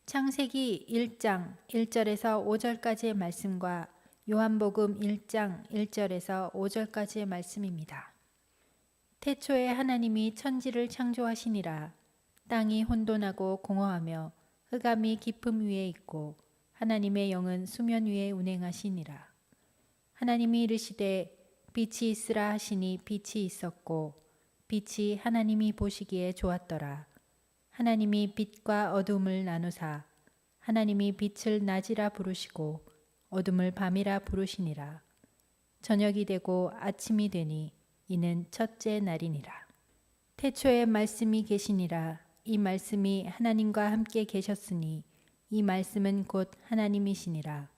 창세기 1장 1절에서 5절까지의 말씀과 요한복음 1장 1절에서 5절까지의 말씀입니다. 태초에 하나님이 천지를 창조하시니라. 땅이 혼돈하고 공허하며 흑암이 깊음 위에 있고 하나님의 영은 수면 위에 운행하시니라. 하나님이 이르시되 빛이 있으라 하시니 빛이 있었고 빛이 하나님이 보시기에 좋았더라. 하나님이 빛과 어둠을 나누사 하나님이 빛을 낮이라 부르시고 어둠을 밤이라 부르시니라. 저녁이 되고 아침이 되니 이는 첫째 날이니라. 태초에 말씀이 계시니라. 이 말씀이 하나님과 함께 계셨으니 이 말씀은 곧 하나님이시니라.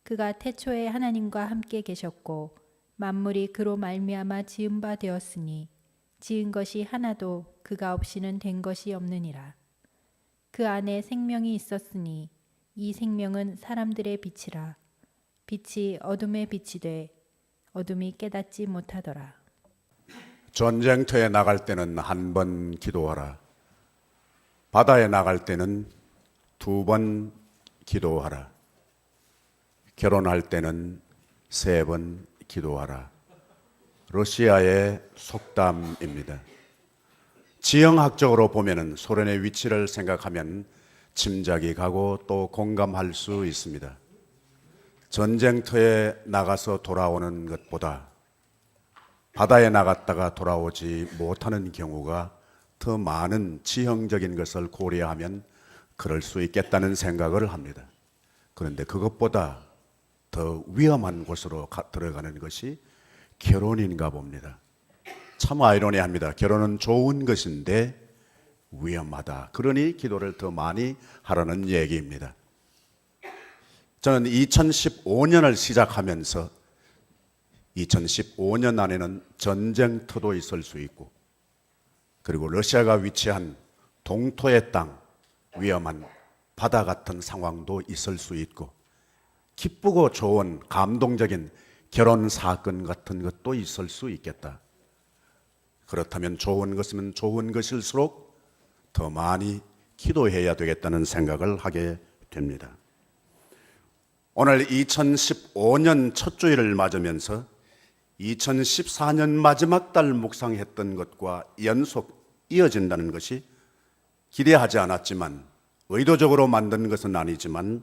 그가 태초에 하나님과 함께 계셨고 만물이 그로 말미암아 지은 바 되었으니 지은 것이 하나도 그가 없이는 된 것이 없느니라. 그 안에 생명이 있었으니 이 생명은 사람들의 빛이라. 빛이 어둠에 빛이 돼 어둠이 깨닫지 못하더라. 전쟁터에 나갈 때는 한 번 기도하라. 바다에 나갈 때는 2번 기도하라. 결혼할 때는 3번 기도하라. 러시아의 속담입니다. 지형학적으로 보면은 소련의 위치를 생각하면 짐작이 가고 또 공감할 수 있습니다. 전쟁터에 나가서 돌아오는 것보다 바다에 나갔다가 돌아오지 못하는 경우가 더 많은 지형적인 것을 고려하면 그럴 수 있겠다는 생각을 합니다. 그런데 그것보다 더 위험한 곳으로 들어가는 것이 결혼인가 봅니다. 참 아이러니합니다. 결혼은 좋은 것인데 위험하다. 그러니 기도를 더 많이 하라는 얘기입니다. 저는 2015년을 시작하면서 2015년 안에는 전쟁터도 있을 수 있고 그리고 러시아가 위치한 동토의 땅, 위험한 바다 같은 상황도 있을 수 있고 기쁘고 좋은 감동적인 결혼 사건 같은 것도 있을 수 있겠다. 그렇다면 좋은 것이면 좋은 것일수록 더 많이 기도해야 되겠다는 생각을 하게 됩니다. 오늘 2015년 첫 주일을 맞으면서 2014년 마지막 달 묵상했던 것과 연속 이어진다는 것이 기대하지 않았지만 의도적으로 만든 것은 아니지만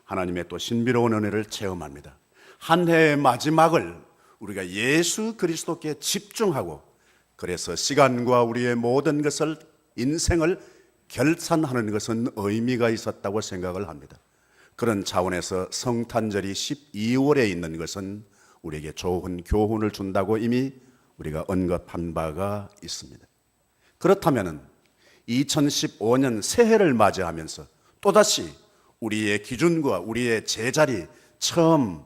하나님의 또 신비로운 은혜를 체험합니다. 한 해의 마지막을 우리가 예수 그리스도께 집중하고 그래서 시간과 우리의 모든 것을 인생을 결산하는 것은 의미가 있었다고 생각을 합니다. 그런 차원에서 성탄절이 12월에 있는 것은 우리에게 좋은 교훈을 준다고 이미 우리가 언급한 바가 있습니다. 그렇다면 2015년 새해를 맞이하면서 또다시 우리의 기준과 우리의 제자리 처음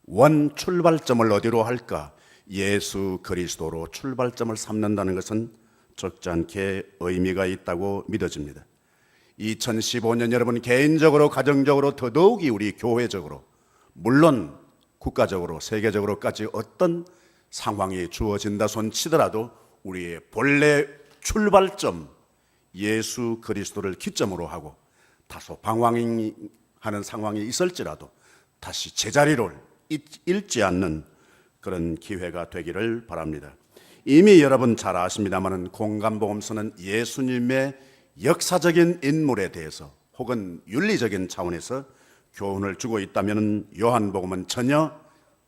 원 출발점을 어디로 할까? 예수 그리스도로 출발점을 삼는다는 것은 적지 않게 의미가 있다고 믿어집니다. 2015년 여러분 개인적으로 가정적으로 더더욱이 우리 교회적으로 물론 국가적으로 세계적으로까지 어떤 상황이 주어진다 손치더라도 우리의 본래 출발점 예수 그리스도를 기점으로 하고 다소 방황하는 상황이 있을지라도 다시 제자리를 잃지 않는 그런 기회가 되기를 바랍니다. 이미 여러분 잘 아십니다만 공간복음서는 예수님의 역사적인 인물에 대해서 혹은 윤리적인 차원에서 교훈을 주고 있다면 요한복음은 전혀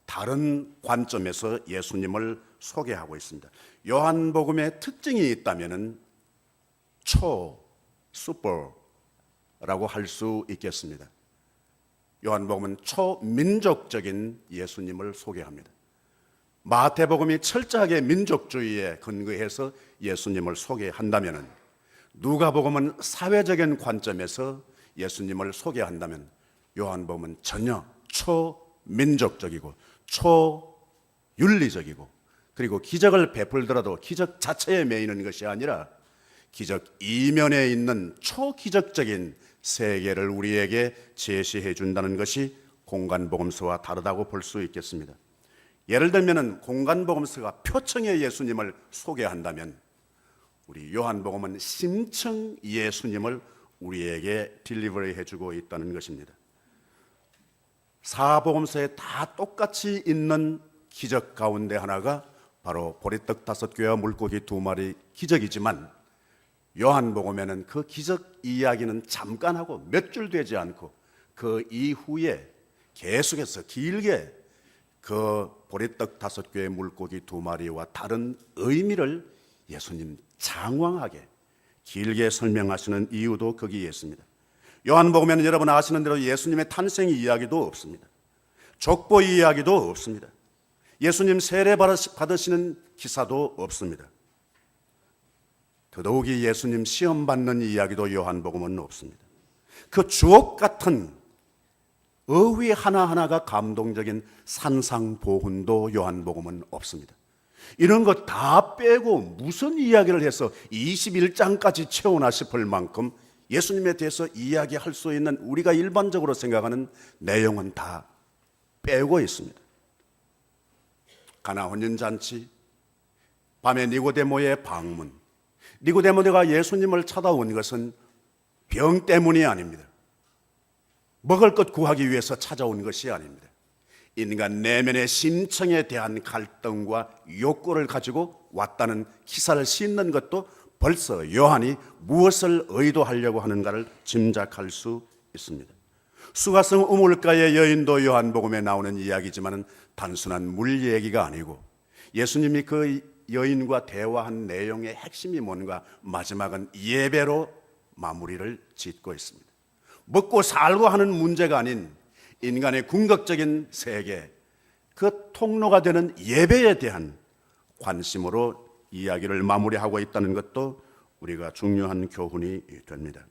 다른 관점에서 예수님을 소개하고 있습니다. 요한복음의 특징이 있다면 슈퍼라고 할 수 있겠습니다. 요한복음은 초민족적인 예수님을 소개합니다. 마태복음이 철저하게 민족주의에 근거해서 예수님을 소개한다면 누가복음은 사회적인 관점에서 예수님을 소개한다면 요한복음은 전혀 초민족적이고 초윤리적이고 그리고 기적을 베풀더라도 기적 자체에 매이는 것이 아니라 기적 이면에 있는 초기적적인 세계를 우리에게 제시해 준다는 것이 공간복음서와 다르다고 볼 수 있겠습니다. 예를 들면 공간복음서가 표층의 예수님을 소개한다면 우리 요한복음은 심층 예수님을 우리에게 딜리버리 해주고 있다는 것입니다. 사복음서에 다 똑같이 있는 기적 가운데 하나가 바로 보리떡 5개와 물고기 2마리 기적이지만, 요한복음에는 그 기적 이야기는 잠깐 하고 몇 줄 되지 않고 그 이후에 계속해서 길게 그 보리떡 5개의 물고기 2마리와 다른 의미를 예수님 장황하게 길게 설명하시는 이유도 거기에 있습니다. 요한복음에는 여러분 아시는 대로 예수님의 탄생 이야기도 없습니다. 족보 이야기도 없습니다. 예수님 세례 받으시는 기사도 없습니다. 더더욱이 예수님 시험 받는 이야기도 요한복음은 없습니다. 그 주옥 같은 어휘 하나하나가 감동적인 산상보훈도 요한복음은 없습니다. 이런 것 다 빼고 무슨 이야기를 해서 21장까지 채우나 싶을 만큼 예수님에 대해서 이야기할 수 있는 우리가 일반적으로 생각하는 내용은 다 빼고 있습니다. 가나 혼인잔치, 밤에 니고데모의 방문. 니고데모가 예수님을 찾아온 것은 병 때문이 아닙니다. 먹을 것 구하기 위해서 찾아온 것이 아닙니다. 인간 내면의 심청에 대한 갈등과 욕구를 가지고 왔다는 기사를 싣는 것도 벌써 요한이 무엇을 의도하려고 하는가를 짐작할 수 있습니다. 수가성 우물가의 여인도 요한복음에 나오는 이야기지만 단순한 물 얘기가 아니고 예수님이 그 여인과 대화한 내용의 핵심이 뭔가 마지막은 예배로 마무리를 짓고 있습니다. 먹고 살고 하는 문제가 아닌 인간의 궁극적인 세계, 그 통로가 되는 예배에 대한 관심으로 이야기를 마무리하고 있다는 것도 우리가 중요한 교훈이 됩니다.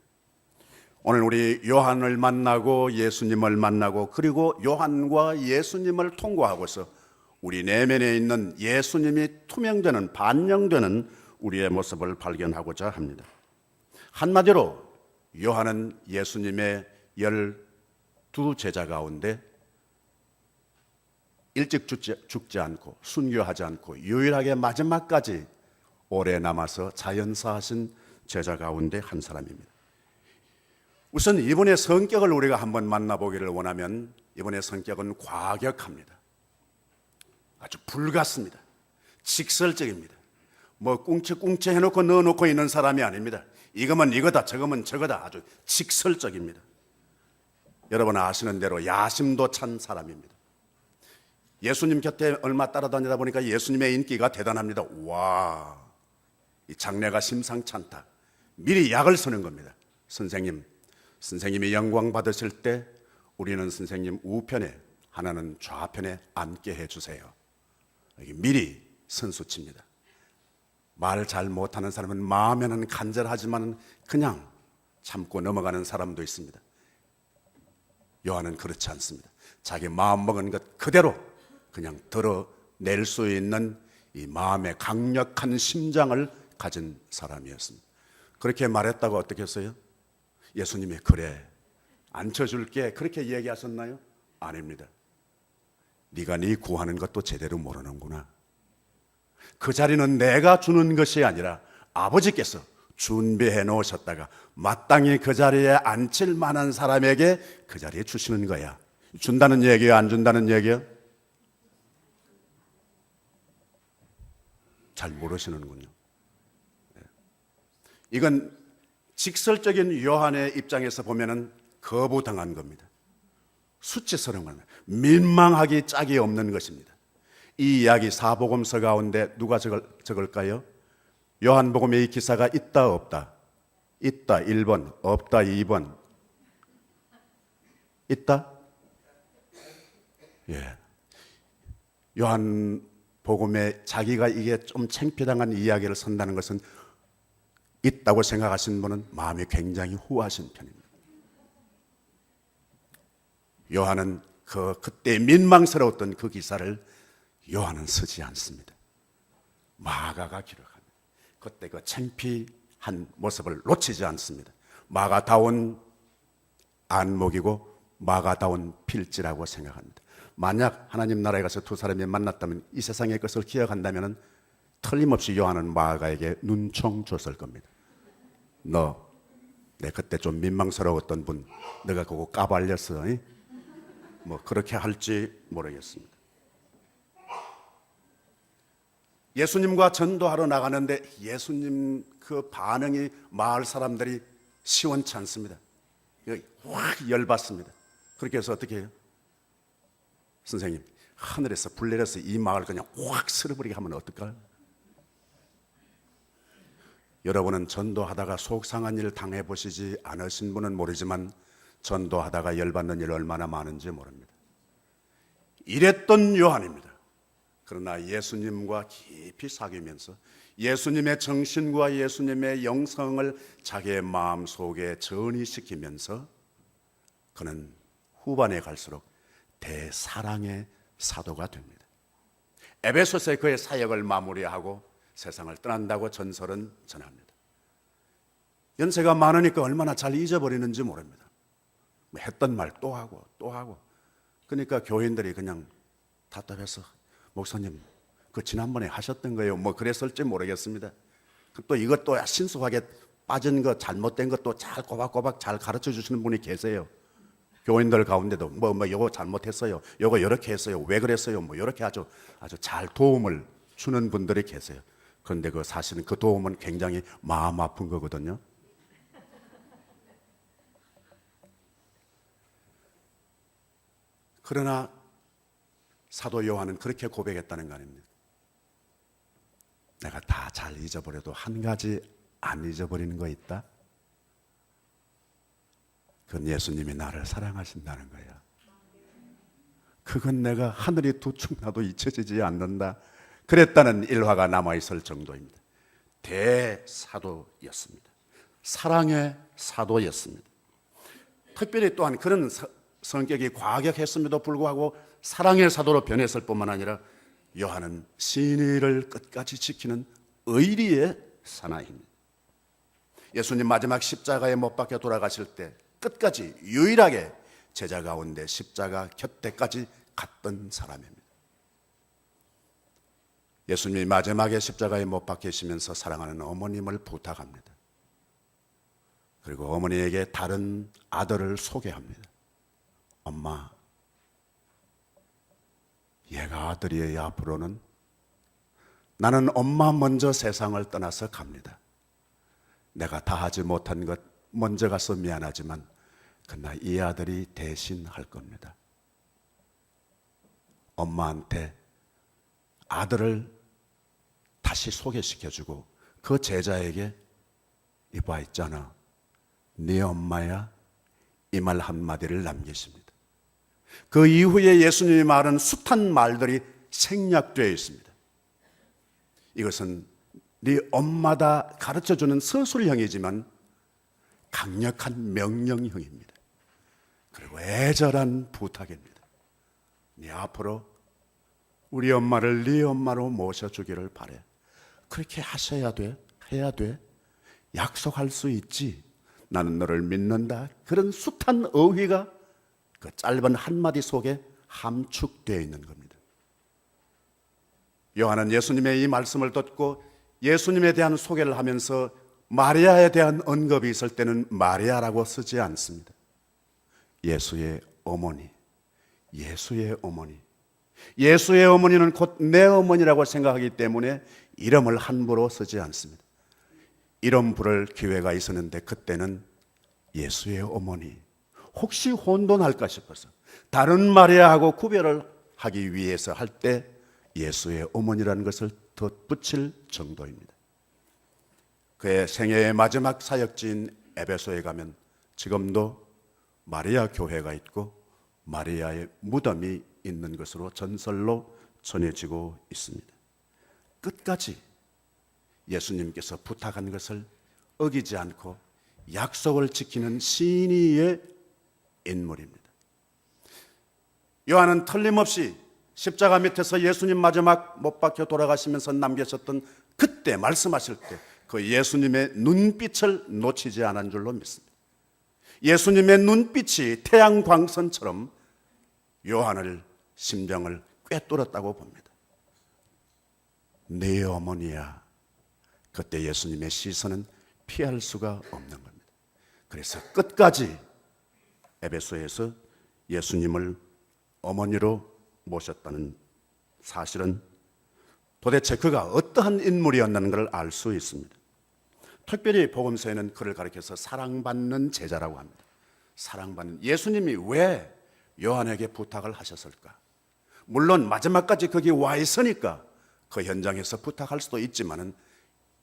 오늘 우리 요한을 만나고 예수님을 만나고 그리고 요한과 예수님을 통과하고서 우리 내면에 있는 예수님이 투명되는, 반영되는 우리의 모습을 발견하고자 합니다. 한마디로 요한은 예수님의 12제자 가운데 일찍 죽지 않고 순교하지 않고 유일하게 마지막까지 오래 남아서 자연사하신 제자 가운데 한 사람입니다. 우선 이분의 성격을 우리가 한번 만나보기를 원하면 이분의 성격은 과격합니다. 아주 불같습니다. 직설적입니다. 뭐 꿍치꿍치 해놓고 넣어놓고 있는 사람이 아닙니다. 이거면 이거다, 저거면 저거다. 아주 직설적입니다. 여러분 아시는 대로 야심도 찬 사람입니다. 예수님 곁에 얼마 따라다니다 보니까 예수님의 인기가 대단합니다. 와, 이 장래가 심상찮다. 미리 약을 쓰는 겁니다. 선생님이 영광 받으실 때 우리는 선생님 우편에, 하나는 좌편에 앉게 해주세요. 미리 선수칩니다. 말 잘 못하는 사람은 마음에는 간절하지만 그냥 참고 넘어가는 사람도 있습니다. 요한은 그렇지 않습니다. 자기 마음 먹은 것 그대로 그냥 드러낼 수 있는 이 마음의 강력한 심장을 가진 사람이었습니다. 그렇게 말했다고 어떻게 했어요? 예수님이 그래 앉혀줄게 그렇게 얘기하셨나요? 아닙니다. 네가 네 구하는 것도 제대로 모르는구나. 그 자리는 내가 주는 것이 아니라 아버지께서 준비해 놓으셨다가 마땅히 그 자리에 앉힐 만한 사람에게 그 자리에 주시는 거야. 준다는 얘기예요? 안 준다는 얘기예요? 잘 모르시는군요. 이건 직설적인 요한의 입장에서 보면은 거부당한 겁니다. 수치스러운 겁니다. 민망하기 짝이 없는 것입니다. 이 이야기 사복음서 가운데 누가 적을까요? 요한복음에 이 기사가 있다 없다? 있다 1번, 없다 2번. 있다? 예. 요한복음에 자기가 이게 좀 창피당한 이야기를 쓴다는 것은 있다고 생각하시는 분은 마음이 굉장히 후하신 편입니다. 요한은 그때 민망스러웠던 그 기사를 요한은 쓰지 않습니다. 마가가 기록합니다. 그때 그 창피한 모습을 놓치지 않습니다. 마가다운 안목이고 마가다운 필지라고 생각합니다. 만약 하나님 나라에 가서 두 사람이 만났다면 이 세상의 것을 기억한다면 틀림없이 요한은 마가에게 눈총 줬을 겁니다. 너 내 그때 좀 민망스러웠던 분, 내가 그거 까발렸어. 뭐 그렇게 할지 모르겠습니다. 예수님과 전도하러 나가는데 예수님 그 반응이 마을 사람들이 시원치 않습니다. 확 열받습니다. 그렇게 해서 어떻게 해요? 선생님, 하늘에서 불 내려서 이 마을 그냥 확 쓸어버리게 하면 어떨까요? 여러분은 전도하다가 속상한 일 당해보시지 않으신 분은 모르지만 전도하다가 열받는 일 얼마나 많은지 모릅니다. 이랬던 요한입니다. 그러나 예수님과 깊이 사귀면서 예수님의 정신과 예수님의 영성을 자기의 마음속에 전이시키면서 그는 후반에 갈수록 대사랑의 사도가 됩니다. 에베소서에 그의 사역을 마무리하고 세상을 떠난다고 전설은 전합니다. 연세가 많으니까 얼마나 잘 잊어버리는지 모릅니다. 했던 말 또 하고 또 하고. 그러니까 교인들이 그냥 답답해서 목사님 그 지난번에 하셨던 거예요. 뭐 그랬을지 모르겠습니다. 또 이것도 신속하게 빠진 것 잘못된 것도 잘 꼬박꼬박 잘 가르쳐 주시는 분이 계세요. 교인들 가운데도 뭐 요거 잘못했어요. 요거 이렇게 했어요. 왜 그랬어요? 뭐 이렇게 아주 잘 도움을 주는 분들이 계세요. 그런데 그 사실은 그 도움은 굉장히 마음 아픈 거거든요. 그러나 사도 요한은 그렇게 고백했다는 거 아닙니까? 내가 다 잘 잊어버려도 한 가지 안 잊어버리는 거 있다? 그건 예수님이 나를 사랑하신다는 거야. 그건 내가 하늘이 두 축 나도 잊혀지지 않는다. 그랬다는 일화가 남아있을 정도입니다. 대사도였습니다. 사랑의 사도였습니다. 특별히 또한 그런 성격이 과격했음에도 불구하고 사랑의 사도로 변했을 뿐만 아니라 요한은 신의를 끝까지 지키는 의리의 사나이입니다. 예수님 마지막 십자가에 못 박혀 돌아가실 때 끝까지 유일하게 제자 가운데 십자가 곁에까지 갔던 사람입니다. 예수님이 마지막에 십자가에 못 박히시면서 사랑하는 어머님을 부탁합니다. 그리고 어머니에게 다른 아들을 소개합니다. 엄마, 얘가 아들이에요. 앞으로는 나는 엄마 먼저 세상을 떠나서 갑니다. 내가 다 하지 못한 것 먼저 가서 미안하지만 그러나 이 아들이 대신 할 겁니다. 엄마한테 아들을 다시 소개시켜주고 그 제자에게 이봐 있잖아, 네 엄마야, 이 말 한마디를 남기십니다. 그 이후에 예수님이 말한 숱한 말들이 생략되어 있습니다. 이것은 네 엄마다 가르쳐주는 서술형이지만 강력한 명령형입니다. 그리고 애절한 부탁입니다. 네 앞으로 우리 엄마를 네 엄마로 모셔주기를 바래. 그렇게 하셔야 돼. 해야 돼. 약속할 수 있지. 나는 너를 믿는다. 그런 숱한 어휘가 그 짧은 한마디 속에 함축되어 있는 겁니다. 요한은 예수님의 이 말씀을 듣고 예수님에 대한 소개를 하면서 마리아에 대한 언급이 있을 때는 마리아라고 쓰지 않습니다. 예수의 어머니, 예수의 어머니. 예수의 어머니는 곧 내 어머니라고 생각하기 때문에 이름을 함부로 쓰지 않습니다. 이름 부를 기회가 있었는데 그때는 예수의 어머니, 혹시 혼돈할까 싶어서 다른 마리아하고 구별을 하기 위해서 할 때 예수의 어머니라는 것을 덧붙일 정도입니다. 그의 생애의 마지막 사역지인 에베소에 가면 지금도 마리아 교회가 있고 마리아의 무덤이 있는 것으로 전설로 전해지고 있습니다. 끝까지 예수님께서 부탁한 것을 어기지 않고 약속을 지키는 신의의 인물입니다. 요한은 틀림없이 십자가 밑에서 예수님 마지막 못 박혀 돌아가시면서 남기셨던 그때 말씀하실 때 그 예수님의 눈빛을 놓치지 않은 줄로 믿습니다. 예수님의 눈빛이 태양광선처럼 요한을 심정을 꿰뚫었다고 봅니다. 네 어머니야. 그때 예수님의 시선은 피할 수가 없는 겁니다. 그래서 끝까지 에베소에서 예수님을 어머니로 모셨다는 사실은 도대체 그가 어떠한 인물이었다는 것을 알 수 있습니다. 특별히 복음서에는 그를 가리켜서 사랑받는 제자라고 합니다. 사랑받는, 예수님이 왜 요한에게 부탁을 하셨을까? 물론 마지막까지 거기 와 있으니까 그 현장에서 부탁할 수도 있지만은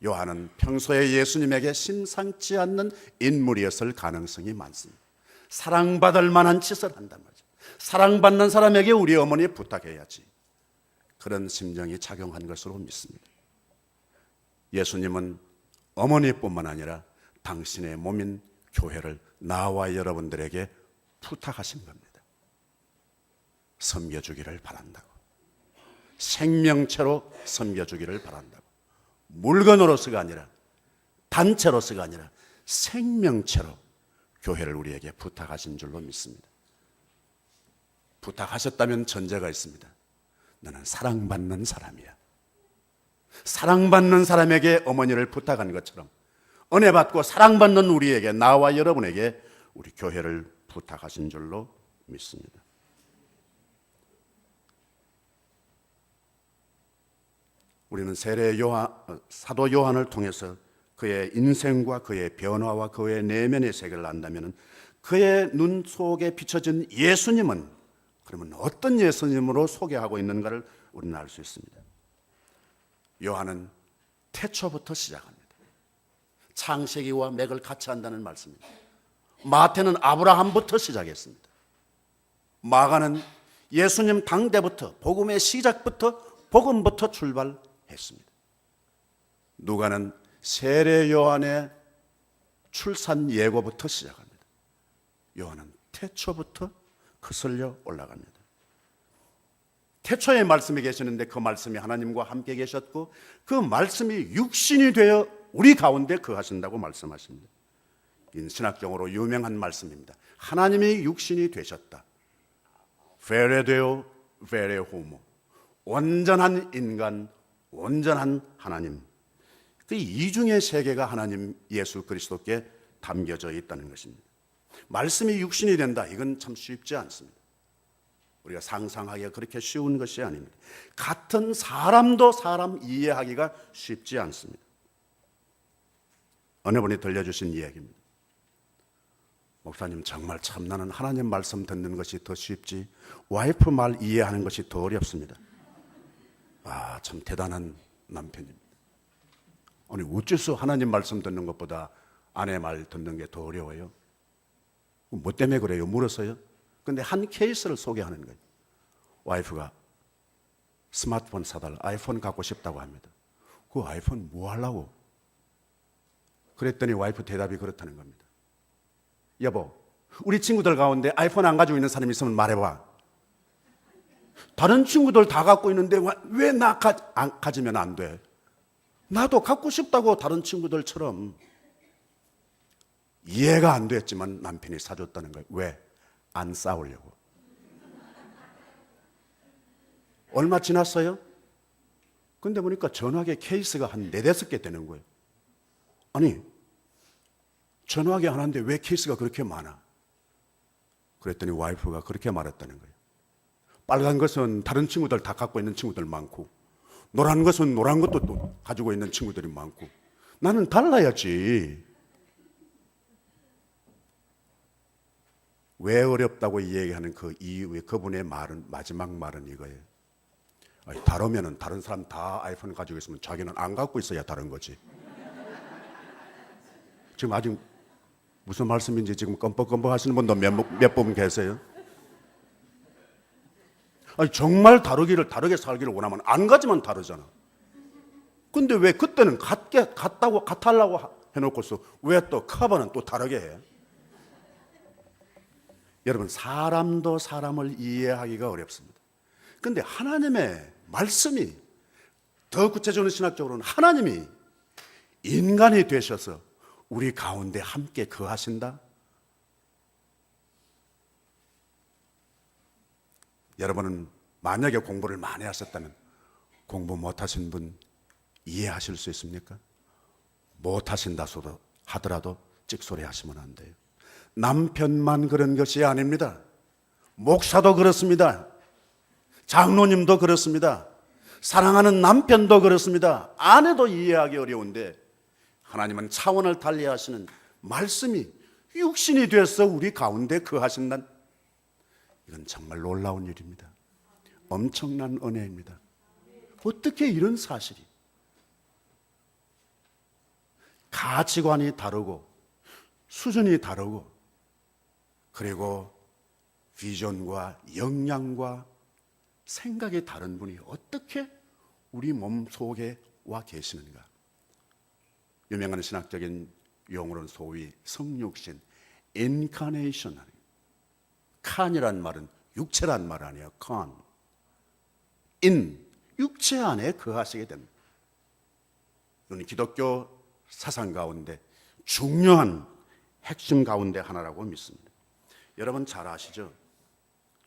요한은 평소에 예수님에게 심상치 않는 인물이었을 가능성이 많습니다. 사랑받을 만한 짓을 한단 말이죠. 사랑받는 사람에게 우리 어머니 부탁해야지. 그런 심정이 작용한 것으로 믿습니다. 예수님은 어머니뿐만 아니라 당신의 몸인 교회를 나와 여러분들에게 부탁하신 겁니다. 섬겨주기를 바란다고. 생명체로 섬겨주기를 바란다고. 물건으로서가 아니라, 단체로서가 아니라 생명체로 교회를 우리에게 부탁하신 줄로 믿습니다. 부탁하셨다면 전제가 있습니다. 너는 사랑받는 사람이야. 사랑받는 사람에게 어머니를 부탁한 것처럼 은혜받고 사랑받는 우리에게, 나와 여러분에게 우리 교회를 부탁하신 줄로 믿습니다. 우리는 사도 요한을 통해서 그의 인생과 그의 변화와 그의 내면의 세계를 안다면 그의 눈 속에 비춰진 예수님은 그러면 어떤 예수님으로 소개하고 있는가를 우리는 알 수 있습니다. 요한은 태초부터 시작합니다. 창세기와 맥을 같이 한다는 말씀입니다. 마태는 아브라함부터 시작했습니다. 마가는 예수님 당대부터, 복음의 시작부터, 복음부터 출발했습니다. 누가는 세례 요한의 출산 예고부터 시작합니다. 요한은 태초부터 거슬려 올라갑니다. 태초에 말씀이 계시는데 그 말씀이 하나님과 함께 계셨고 그 말씀이 육신이 되어 우리 가운데 거하신다고 말씀하십니다. 이 신학적으로 유명한 말씀입니다. 하나님이 육신이 되셨다. 베레데오 베레 호모. 온전한 인간, 온전한 하나님. 그 이중의 세계가 하나님 예수 그리스도께 담겨져 있다는 것입니다. 말씀이 육신이 된다. 이건 참 쉽지 않습니다. 우리가 상상하기가 그렇게 쉬운 것이 아닙니다. 같은 사람도 사람 이해하기가 쉽지 않습니다. 어느 분이 들려주신 이야기입니다. 목사님, 정말 참 나는 하나님 말씀 듣는 것이 더 쉽지 와이프 말 이해하는 것이 더 어렵습니다. 아, 참 대단한 남편입니다. 아니, 어째서 하나님 말씀 듣는 것보다 아내 말 듣는 게 더 어려워요? 뭐 때문에 그래요? 물었어요. 근데 한 케이스를 소개하는 거예요. 와이프가 스마트폰 사달라, 아이폰 갖고 싶다고 합니다. 그 아이폰 뭐 하려고? 그랬더니 와이프 대답이 그렇다는 겁니다. 여보, 우리 친구들 가운데 아이폰 안 가지고 있는 사람이 있으면 말해봐. 다른 친구들 다 갖고 있는데 왜 나 가지면 안 돼? 나도 갖고 싶다고 다른 친구들처럼. 이해가 안 됐지만 남편이 사줬다는 거예요. 왜? 안 싸우려고. 얼마 지났어요? 근데 보니까 전화기 케이스가 한 4-5개 되는 거예요. 아니, 전화기 하나인데 왜 케이스가 그렇게 많아? 그랬더니 와이프가 그렇게 말했다는 거예요. 빨간 것은 다른 친구들 다 갖고 있는 친구들 많고, 노란 것은 노란 것도 또 가지고 있는 친구들이 많고, 나는 달라야지. 왜 어렵다고 이야기하는 그 이유에 그분의 말은, 마지막 말은 이거예요. 아니, 다르면은 다른 사람 다 아이폰 가지고 있으면 자기는 안 갖고 있어야 다른 거지. 지금 아직 무슨 말씀인지 지금 껌뻑껌뻑 하시는 분도 몇 분 계세요? 아니, 정말 다르게 살기를 원하면 안 가지만 다르잖아. 근데 왜 그때는 같하려고 해놓고서 왜 또 커버는 또 다르게 해? 여러분, 사람도 사람을 이해하기가 어렵습니다. 근데 하나님의 말씀이, 더 구체적으로 신학적으로는 하나님이 인간이 되셔서 우리 가운데 함께 거하신다? 여러분은 만약에 공부를 많이 하셨다면 공부 못하신 분 이해하실 수 있습니까? 못하신다 하더라도 찍찍소리 하시면 안 돼요. 남편만 그런 것이 아닙니다. 목사도 그렇습니다. 장로님도 그렇습니다. 사랑하는 남편도 그렇습니다. 아내도 이해하기 어려운데 하나님은 차원을 달리 하시는 말씀이 육신이 돼서 우리 가운데 거하신다는, 이건 정말 놀라운 일입니다. 엄청난 은혜입니다. 어떻게 이런 사실이, 가치관이 다르고 수준이 다르고 그리고 비전과 역량과 생각이 다른 분이 어떻게 우리 몸 속에 와 계시는가. 유명한 신학적인 용어로는 소위 성육신, 인카네이션. 칸이란 말은 육체란 말 아니에요. 칸. 육체 안에 거하시게 됩니다. 이는 기독교 사상 가운데 중요한 핵심 가운데 하나라고 믿습니다. 여러분 잘 아시죠?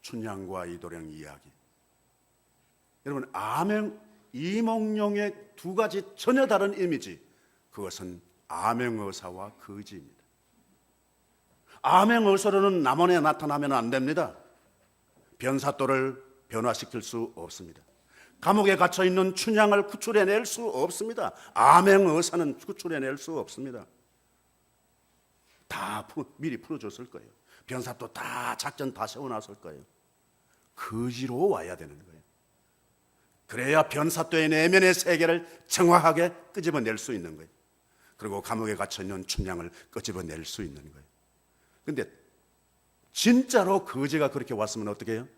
춘향과 이도령 이야기. 여러분 암행, 이몽룡의 두 가지 전혀 다른 이미지, 그것은 암행어사와 거지입니다. 암행어사로는 남원에 나타나면 안 됩니다. 변사또를 변화시킬 수 없습니다. 감옥에 갇혀있는 춘향을 구출해낼 수 없습니다. 암행어사는 구출해낼 수 없습니다. 다 미리 풀어줬을 거예요. 변사또 다 작전 다 세워놨을 거예요. 거지로 와야 되는 거예요. 그래야 변사또의 내면의 세계를 정확하게 끄집어낼 수 있는 거예요. 그리고 감옥에 갇혀있는 춘향을 끄집어낼 수 있는 거예요. 그런데 진짜로 거지가 그렇게 왔으면 어떻게 해요?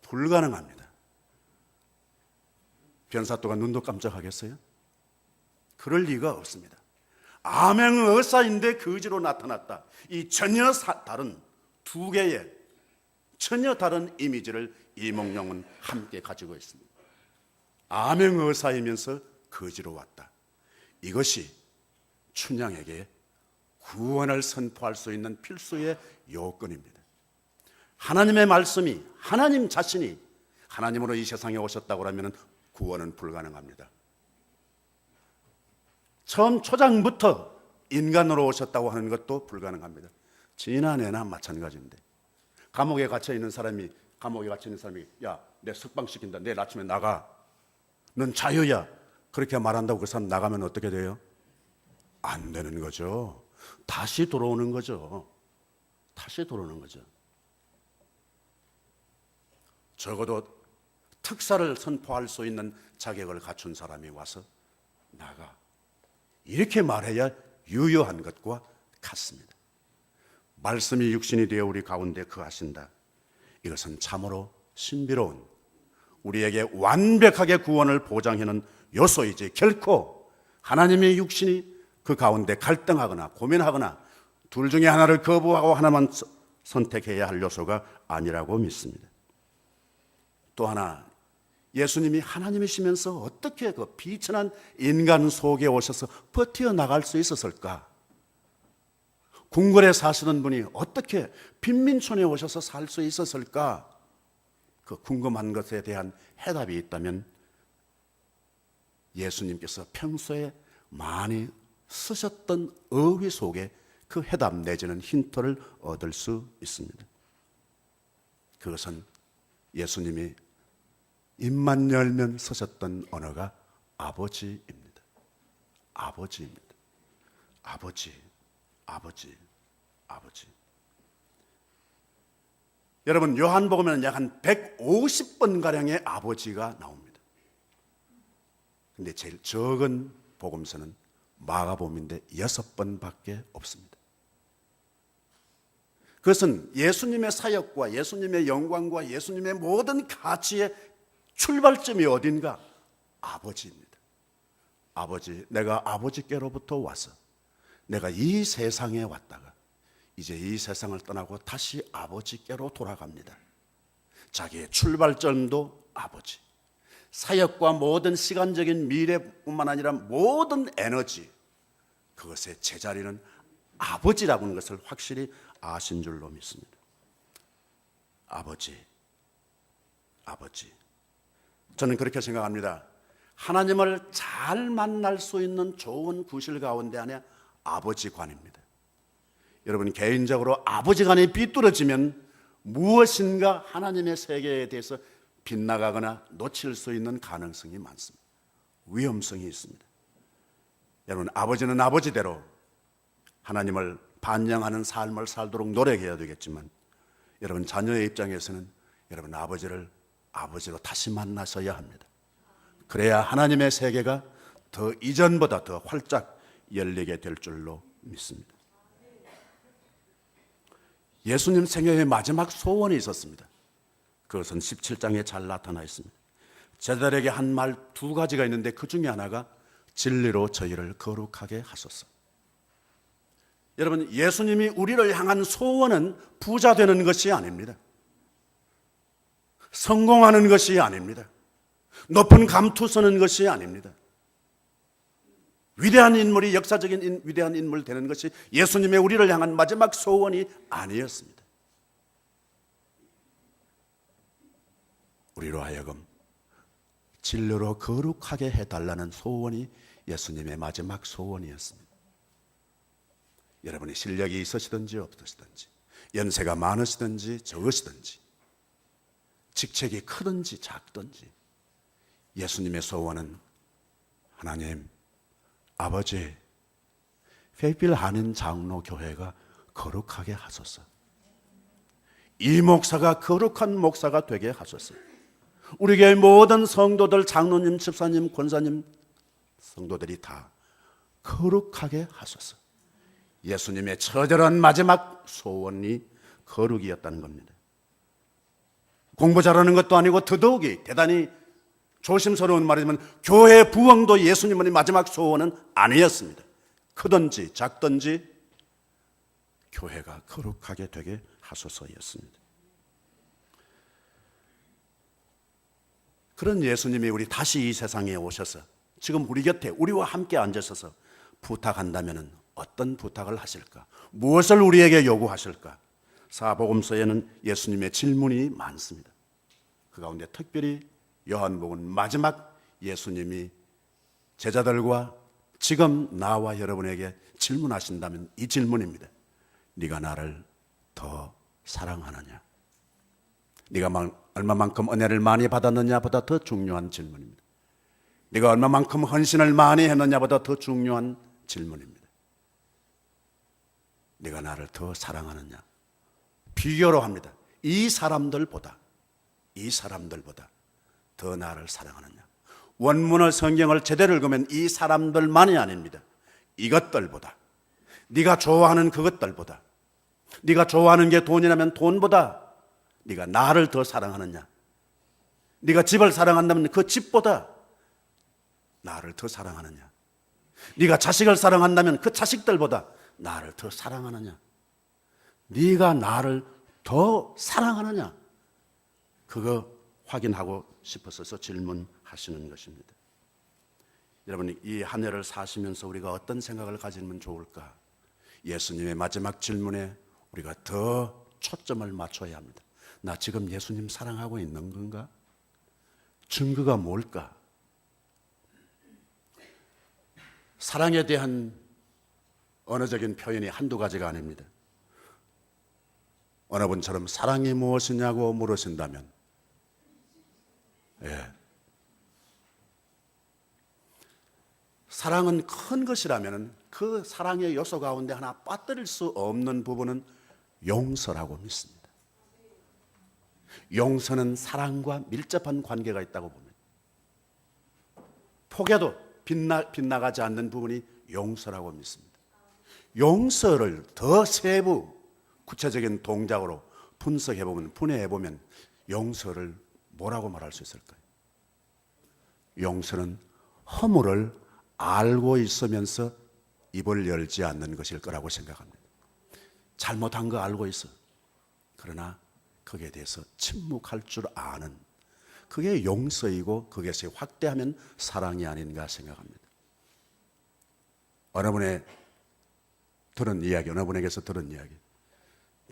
불가능합니다. 변사또가 눈도 깜짝하겠어요? 그럴 리가 없습니다. 암행어사인데 거지로 나타났다. 이 전혀 다른 두 개의 전혀 다른 이미지를 이몽룡은 함께 가지고 있습니다. 암행어사이면서 거지로 왔다. 이것이 춘향에게 구원을 선포할 수 있는 필수의 요건입니다. 하나님의 말씀이, 하나님 자신이 하나님으로 이 세상에 오셨다고 하면 구원은 불가능합니다. 처음 초장부터 인간으로 오셨다고 하는 것도 불가능합니다. 지난해나 마찬가지인데 감옥에 갇혀있는 사람이 야, 내 석방시킨다, 내일 아침에 나가, 넌 자유야, 그렇게 말한다고 그 사람 나가면 어떻게 돼요? 안 되는 거죠. 다시 들어오는 거죠. 다시 들어오는 거죠. 적어도 특사를 선포할 수 있는 자격을 갖춘 사람이 와서 나가, 이렇게 말해야 유효한 것과 같습니다. 말씀이 육신이 되어 우리 가운데 거하신다. 이것은 참으로 신비로운, 우리에게 완벽하게 구원을 보장하는 요소이지 결코 하나님의 육신이 그 가운데 갈등하거나 고민하거나 둘 중에 하나를 거부하고 하나만 선택해야 할 요소가 아니라고 믿습니다. 또 하나, 예수님이 하나님이시면서 어떻게 그 비천한 인간 속에 오셔서 버텨나갈 수 있었을까? 궁궐에 사시는 분이 어떻게 빈민촌에 오셔서 살 수 있었을까? 그 궁금한 것에 대한 해답이 있다면 예수님께서 평소에 많이 쓰셨던 어휘 속에 그 해답 내지는 힌트를 얻을 수 있습니다. 그것은 예수님이 입만 열면 쓰셨던 언어가 아버지입니다. 아버지입니다. 아버지, 아버지, 아버지. 여러분, 요한복음에는 약 한 150번가량의 아버지가 나옵니다. 근데 제일 적은 복음서는 마가복음인데 6번밖에 없습니다. 그것은 예수님의 사역과 예수님의 영광과 예수님의 모든 가치의 출발점이 어딘가? 아버지입니다. 아버지, 내가 아버지께로부터 와서 내가 이 세상에 왔다가 이제 이 세상을 떠나고 다시 아버지께로 돌아갑니다. 자기의 출발점도 아버지, 사역과 모든 시간적인 미래뿐만 아니라 모든 에너지, 그것의 제자리는 아버지라고 하는 것을 확실히 아신 줄로 믿습니다. 아버지, 아버지. 저는 그렇게 생각합니다. 하나님을 잘 만날 수 있는 좋은 구실 가운데 하나 아버지관입니다. 여러분 개인적으로 아버지 간에 삐뚤어지면 무엇인가 하나님의 세계에 대해서 빗나가거나 놓칠 수 있는 가능성이 많습니다. 위험성이 있습니다. 여러분 아버지는 아버지대로 하나님을 반영하는 삶을 살도록 노력해야 되겠지만 여러분 자녀의 입장에서는 여러분 아버지를 아버지로 다시 만나셔야 합니다. 그래야 하나님의 세계가 더 이전보다 더 활짝 열리게 될 줄로 믿습니다. 예수님 생애의 마지막 소원이 있었습니다. 그것은 17장에 잘 나타나 있습니다. 제자들에게 한 말 두 가지가 있는데 그 중에 하나가 진리로 저희를 거룩하게 하소서. 여러분 예수님이 우리를 향한 소원은 부자 되는 것이 아닙니다. 성공하는 것이 아닙니다. 높은 감투 서는 것이 아닙니다. 위대한 인물이 역사적인 위대한 인물 되는 것이 예수님의 우리를 향한 마지막 소원이 아니었습니다. 우리로 하여금 진리로 거룩하게 해달라는 소원이 예수님의 마지막 소원이었습니다. 여러분이 실력이 있으시든지 없으시든지 연세가 많으시든지 적으시든지 직책이 크든지 작든지 예수님의 소원은 하나님 아버지 페이필 한인 장로교회가 거룩하게 하소서. 이 목사가 거룩한 목사가 되게 하소서. 우리 교회 모든 성도들 장로님, 집사님, 권사님 성도들이 다 거룩하게 하소서. 예수님의 처절한 마지막 소원이 거룩이었다는 겁니다. 공부 잘하는 것도 아니고 더더욱이 대단히 조심스러운 말이지만 교회 부흥도 예수님의 마지막 소원은 아니었습니다. 크든지 작든지 교회가 거룩하게 되게 하소서였습니다. 그런 예수님이 우리 다시 이 세상에 오셔서 지금 우리 곁에 우리와 함께 앉으셔서 부탁한다면 어떤 부탁을 하실까? 무엇을 우리에게 요구하실까? 사복음서에는 예수님의 질문이 많습니다. 그 가운데 특별히 요한복음 마지막 예수님이 제자들과 지금 나와 여러분에게 질문하신다면 이 질문입니다. 네가 나를 더 사랑하느냐? 네가 얼마만큼 은혜를 많이 받았느냐보다 더 중요한 질문입니다. 네가 얼마만큼 헌신을 많이 했느냐보다 더 중요한 질문입니다. 네가 나를 더 사랑하느냐? 비교로 합니다. 이 사람들보다 더 나를 사랑하느냐? 원문을 성경을 제대로 읽으면 이 사람들만이 아닙니다. 이것들보다, 네가 좋아하는 그것들보다, 네가 좋아하는 게 돈이라면 돈보다 네가 나를 더 사랑하느냐? 네가 집을 사랑한다면 그 집보다 나를 더 사랑하느냐? 네가 자식을 사랑한다면 그 자식들보다 나를 더 사랑하느냐? 네가 나를 더 사랑하느냐? 그거 확인하고 싶어서 질문하시는 것입니다. 여러분 이 한 해를 사시면서 우리가 어떤 생각을 가지면 좋을까? 예수님의 마지막 질문에 우리가 더 초점을 맞춰야 합니다. 나 지금 예수님 사랑하고 있는 건가? 증거가 뭘까? 사랑에 대한 언어적인 표현이 한두 가지가 아닙니다. 어느 분처럼 사랑이 무엇이냐고 물으신다면 사랑은 큰 것이라면 그 사랑의 요소 가운데 하나 빠뜨릴 수 없는 부분은 용서라고 믿습니다. 용서는 사랑과 밀접한 관계가 있다고 봅니다. 폭에도 빗나가지 않는 부분이 용서라고 믿습니다. 용서를 더 세부 구체적인 동작으로 분석해보면 분해해보면 용서를 뭐라고 말할 수 있을까요? 용서는 허물을 알고 있으면서 입을 열지 않는 것일 거라고 생각합니다. 잘못한 거 알고 있어. 그러나 거기에 대해서 침묵할 줄 아는 그게 용서이고 그것이 확대하면 사랑이 아닌가 생각합니다. 어느 분의 들은 이야기, 어느 분에게서 들은 이야기.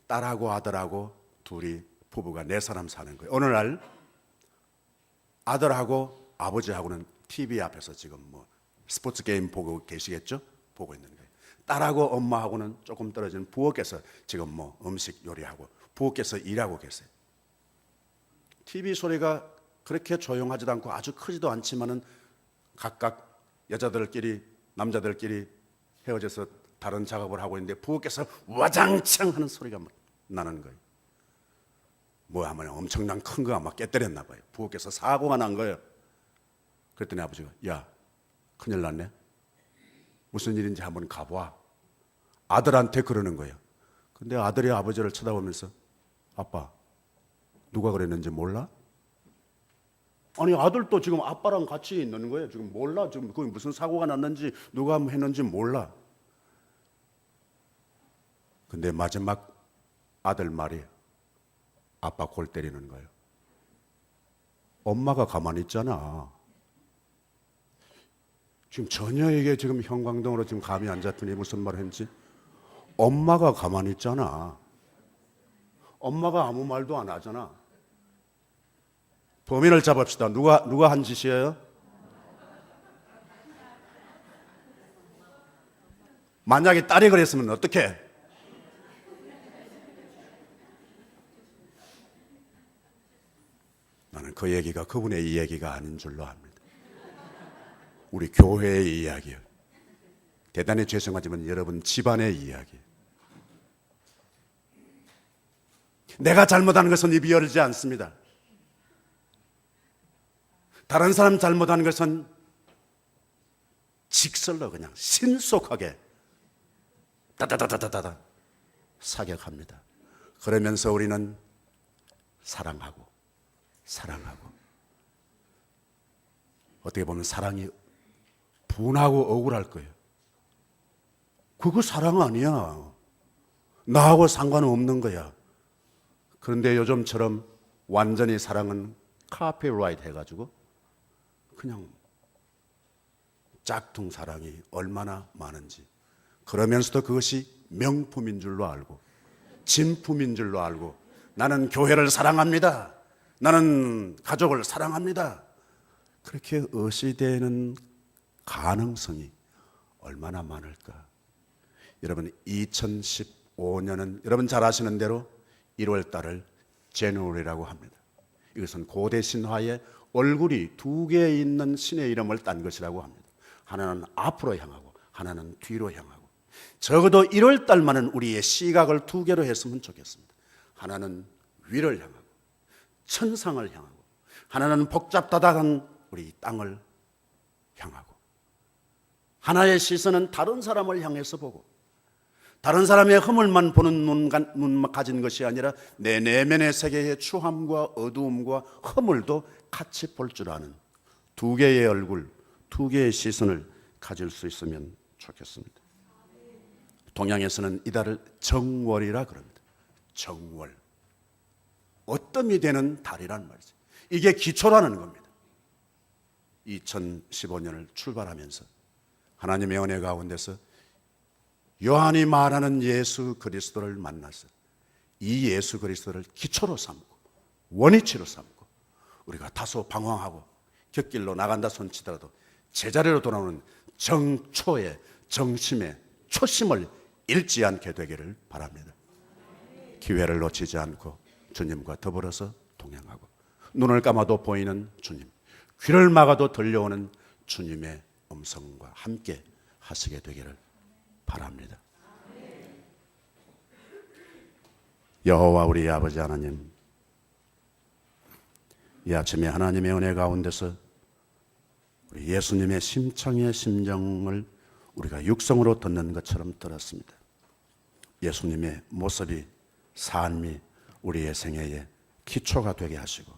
딸하고 아들하고 둘이 부부가 4사람 사는 거예요. 어느 날 아들하고 아버지하고는 TV 앞에서 지금 스포츠 게임 보고 계시겠죠? 보고 있는 거예요. 딸하고 엄마하고는 조금 떨어진 부엌에서 지금 뭐 음식 요리하고 부엌에서 일하고 계세요. TV 소리가 그렇게 조용하지도 않고 아주 크지도 않지만은 각각 여자들끼리 남자들끼리 헤어져서 다른 작업을 하고 있는데 부엌에서 와장창 하는 소리가 막 나는 거예요. 뭐 하면 엄청난 큰 거 아마 깨뜨렸나 봐요. 부엌에서 사고가 난 거예요. 그랬더니 아버지가 야 큰일 났네. 무슨 일인지 한번 가봐. 아들한테 그러는 거예요. 근데 아들이 아버지를 쳐다보면서 아빠 누가 그랬는지 몰라? 아니 아들도 지금 아빠랑 같이 있는 거예요. 지금 몰라. 지금 거기 무슨 사고가 났는지 누가 했는지 몰라. 근데 마지막 아들 말이 아빠 골 때리는 거예요. 엄마가 가만히 있잖아. 지금 전혀에게 지금 형광등으로 지금 감이 안 잡히니 무슨 말을 했는지. 엄마가 가만히 있잖아. 엄마가 아무 말도 안 하잖아. 범인을 잡읍시다. 누가 한 짓이에요? 만약에 딸이 그랬으면 어떡해? 나는 그 얘기가 그분의 이 얘기가 아닌 줄로 압니다. 우리 교회의 이야기예요. 대단히 죄송하지만 여러분 집안의 이야기. 내가 잘못한 것은 입이 열지 않습니다. 다른 사람 잘못한 것은 직설로 그냥 신속하게 다다다다다다 사격합니다. 그러면서 우리는 사랑하고 어떻게 보면 사랑이 분하고 억울할 거예요. 그거 사랑 아니야. 나하고 상관없는 거야. 그런데 요즘처럼 완전히 사랑은 카피라이트 해가지고 그냥 짝퉁 사랑이 얼마나 많은지, 그러면서도 그것이 명품인 줄로 알고 진품인 줄로 알고 나는 교회를 사랑합니다. 나는 가족을 사랑합니다. 그렇게 의시되는 가능성이 얼마나 많을까. 여러분 2015년은 여러분 잘 아시는 대로 1월 달을 제누얼이라고 합니다. 이것은 고대 신화에 얼굴이 두 개 있는 신의 이름을 딴 것이라고 합니다. 하나는 앞으로 향하고 하나는 뒤로 향하고. 적어도 1월 달만은 우리의 시각을 두 개로 했으면 좋겠습니다. 하나는 위를 향하고 천상을 향하고, 하나는 복잡다단한 우리 땅을 향하고, 하나의 시선은 다른 사람을 향해서 보고, 다른 사람의 허물만 보는 눈만 가진 것이 아니라 내 내면의 세계의 추함과 어두움과 허물도 같이 볼 줄 아는 두 개의 얼굴, 두 개의 시선을 가질 수 있으면 좋겠습니다. 동양에서는 이달을 정월이라 그럽니다. 정월. 어뜸이 되는 달이란 말이죠. 이게 기초라는 겁니다. 2015년을 출발하면서 하나님의 은혜 가운데서 요한이 말하는 예수 그리스도를 만나서 이 예수 그리스도를 기초로 삼고 원위치로 삼고 우리가 다소 방황하고 곁길로 나간다 손치더라도 제자리로 돌아오는 정초의 정심의 초심을 잃지 않게 되기를 바랍니다. 기회를 놓치지 않고 주님과 더불어서 동행하고, 눈을 감아도 보이는 주님, 귀를 막아도 들려오는 주님의 음성과 함께 하시게 되기를 바랍니다. 여호와 우리 아버지 하나님, 이 아침에 하나님의 은혜 가운데서 우리 예수님의 심청의 심정을 우리가 육성으로 듣는 것처럼 들었습니다. 예수님의 모습이, 삶이 우리의 생애의 기초가 되게 하시고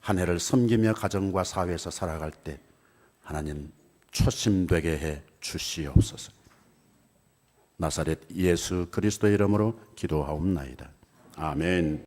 한 해를 섬기며 가정과 사회에서 살아갈 때 하나님 초심되게 해 주시옵소서. 나사렛 예수 그리스도의 이름으로 기도하옵나이다. 아멘.